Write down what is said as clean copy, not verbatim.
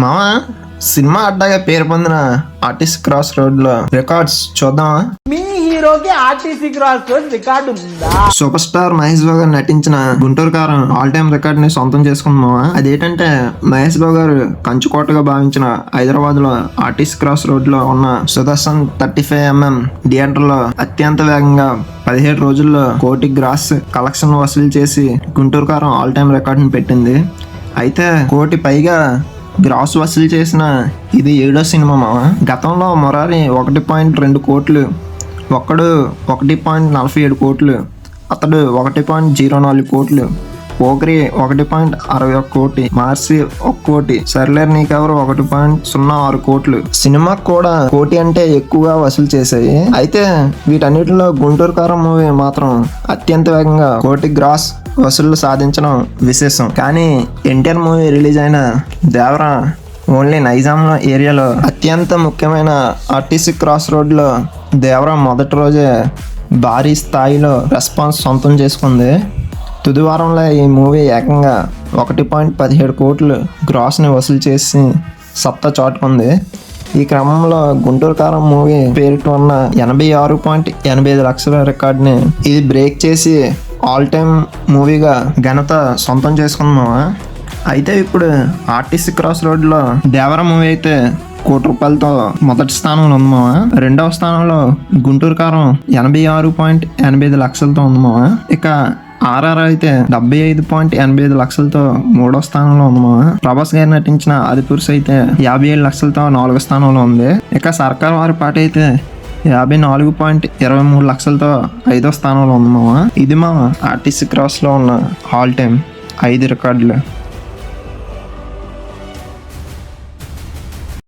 మావా సినిమా అడ్డాగా పేరు పొందిన ఆర్టిస్ట్ క్రాస్ రోడ్ లో రికార్డ్స్ చూద్దామా? మీ హీరోకి ఆర్టీసీ క్రాస్ రోడ్ రికార్డు ఉందా? సూపర్ స్టార్ మహేష్ బాబు గారు నటించిన గుంటూరు కారం ఆల్ టైమ్ రికార్డ్ ని సొంతం చేసుకుందామా? అదేంటంటే మహేష్ బాబు గారు కంచుకోటగా భావించిన హైదరాబాద్ లో ఆర్టిస్ట్ క్రాస్ రోడ్ లో ఉన్న సుదర్శన్ 35mm థియేటర్ లో అత్యంత వేగంగా 17 రోజుల్లో 1 కోటి గ్రాస్ కలెక్షన్ వసూలు చేసి గుంటూరు కారం ఆల్ టైమ్ రికార్డుని పెట్టింది. అయితే 1 కోటి పైగా గ్రాస్ వసూలు చేసిన ఇది 7వ సినిమా మావా. గతంలో మొరారి 1.2 కోట్లు, ఒక్కడు 1.47 కోట్లు, అతడు 1.04 కోట్లు, పోకరి 1.61 కోటి, మార్సి 1 కోటి, సర్లేర్ నీకెవరు 1.06 కోట్లు. సినిమాకు కూడా 1 కోటి అంటే ఎక్కువగా వసూలు చేశాయి. అయితే వీటన్నిటిలో గుంటూరు కారం మూవీ మాత్రం అత్యంత వేగంగా 1 కోటి గ్రాస్ వసూళ్లు సాధించడం విశేషం. కానీ ఎన్టీఆర్ మూవీ రిలీజ్ అయిన దేవరా ఓన్లీ నైజాం ఏరియాలో అత్యంత ముఖ్యమైన ఆర్టీసీ క్రాస్ రోడ్లో దేవరా మొదటి రోజే భారీ స్థాయిలో రెస్పాన్స్ సొంతం చేసుకుంది. తుది వారంలో ఈ మూవీ ఏకంగా 1.17 కోట్లు గ్రాస్ని వసూలు చేసి సత్తా చాటుకుంది. ఈ క్రమంలో గుంటూరు కారం మూవీ పేరిట ఉన్న 86.85 లక్షల రికార్డుని ఇది బ్రేక్ చేసి ఆల్ టైమ్ మూవీగా ఘనత సొంతం చేసుకుందామా? అయితే ఇప్పుడు ఆర్టీసీ క్రాస్ రోడ్లో దేవరా మూవీ అయితే 1 కోటి రూపాయలతో మొదటి స్థానంలో ఉందమా. 2వ స్థానంలో గుంటూరు కారం 86.85 లక్షలతో ఉందమా. ఇక ఆర్ఆర్ అయితే 75.85 లక్షలతో 3వ స్థానంలో ఉందమా. ప్రభాస్ గారు నటించిన ఆదిపురుష్ అయితే 57 లక్షలతో 4వ స్థానంలో ఉంది. ఇక సర్కార్ వారి పాట అయితే 54.23 లక్షలతో 5వ స్థానంలో ఉందమా. ఇది మా ఆర్టీసీ క్రాస్ లో ఉన్న ఆల్ టైమ్ 5 రికార్డులు.